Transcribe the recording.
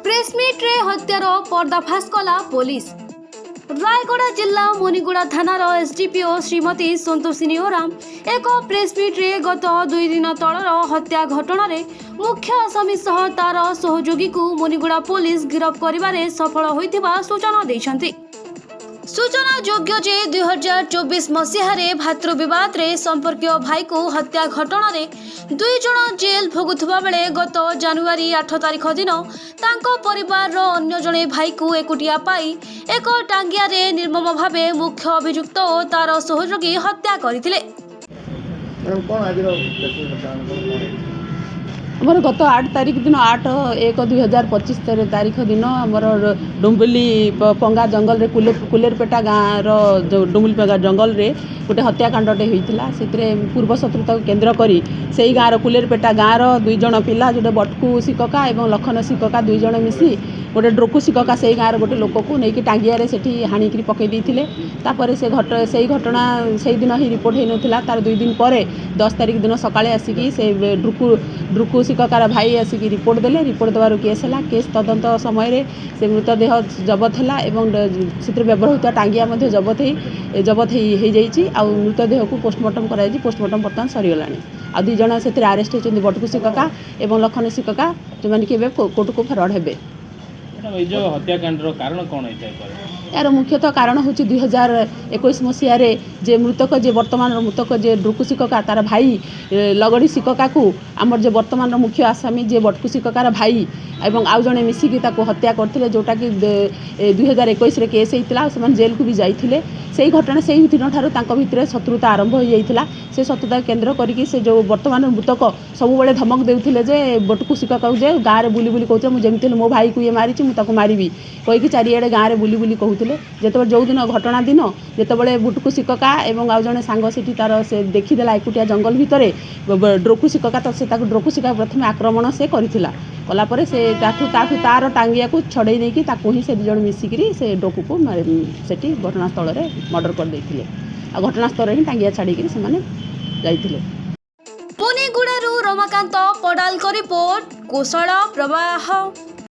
Press meet रे हत्यार पर्दाफाश कला पुलिस। रायगड़ा जिला मुनिगुड़ा थानार एसडीपीओ श्रीमती संतोषिनी ओराम एक प्रेसमिट रे गत 2 दिन तलर हत्या घटना रे मुख्य आसामी सह तार सहयोगी को मुनिगुड़ा पुलिस गिरफ करिबारे सफल होइथिबा सूचना दैछन्ति। सूचना योग्य जे 2024 मसीहारे भातृ विवाद रे संपर्कीय भाई को हत्या घटना रे 2 जण जेल भोगुथबा बेले गत जनवरी 8 तारिख दिन तांको परिवार रो अन्य जणे भाई को एकुटिया पाई एक टांगिया रे निर्मम भावे मुख्य अभियुक्त और तार सहयोगी हत्या करथिले। आमर गत 8 तारिख दिन 8/1/2025 तारिख दिन आमर डुम्बुली पंगा जंगल रे कुलेरपेटा गाँव डुम्बुली पंगा जंगल रे गोटे हत्याकांडटे होता से पूर्व शत्रुता केन्द्र करी से गाँव कुलेरपेटा गाँव 2 जण पिला जो बटकू शिकका और लखन शिकका 2 जण मिसी गोटे ड्रोकू शिकका से गाँव गोटे लोक को लेकिन टांगिया से हाणिकी पकई देते से घटना से दिन ही रिपोर्ट होता तार 2 दिन पर 10 तारिख दिन सकाळे आसिकी से ड्रुकू शिककार भाई आसिकी रिपोर्ट देले। रिपोर्ट देवार केस है केस तदंत समय से मृतदेह जबत है से व्यवहृत टांगिया जबत हो मृतदेह को पोस्टमार्टम कर पोस्टमार्टम बर्तमान सरीगला आ 2 जण से आरेस्ट होती बटकू शिकका और लखन शिकका जो मैंने कि कोर्ट को फरवर्ड हेबे। यार मुख्यतः कारण हूँ 2021 मसीह जे मृतक जे वर्तमान मृतक जे ड्रुकू शिकका तार भाई लगड़ी शिकका को आमर जे वर्तमान मुख्य आसामी जे बटकू शिककार भाई एवं आउ जड़े मिसिकी हत्या करते जोटा कि 2021 रे केस होता से जेल को भी जाइए से घटना से दिन ठार भितर शत्रुता आरंभ हो जाता से शत्रुता केन्द्र करके से जो वर्तमान मृतक सबुबले धमक देउथिले जे बटकू शिकका जे गाँव में बुली बुली कहते मुझे मो भाई को ये मारी मुझे मारिबी कहीकि चारिआडे गाँव में बुली बुली कहते जिते जो दिन घटना दिन जिते बुटकू शिकका और आउ जड़े सांग से तार से देखीदेला एकुटिया जंगल भितर ड्रोकू शिकका तो से ड्रोकू शिकका प्रथम आक्रमण से करथिला कलापर से तार टांगिया को छड़े नहीं कि ही से 2 जण मिसिकी से ड्रोकू को से घटनास्थल में मर्डर कर देथिले आ घटनास्थल ही टांगिया छाड़ी से जाइथिले। मुनिगुड़ारू रमाकांत पडाल को रिपोर्ट कुशल प्रवाह।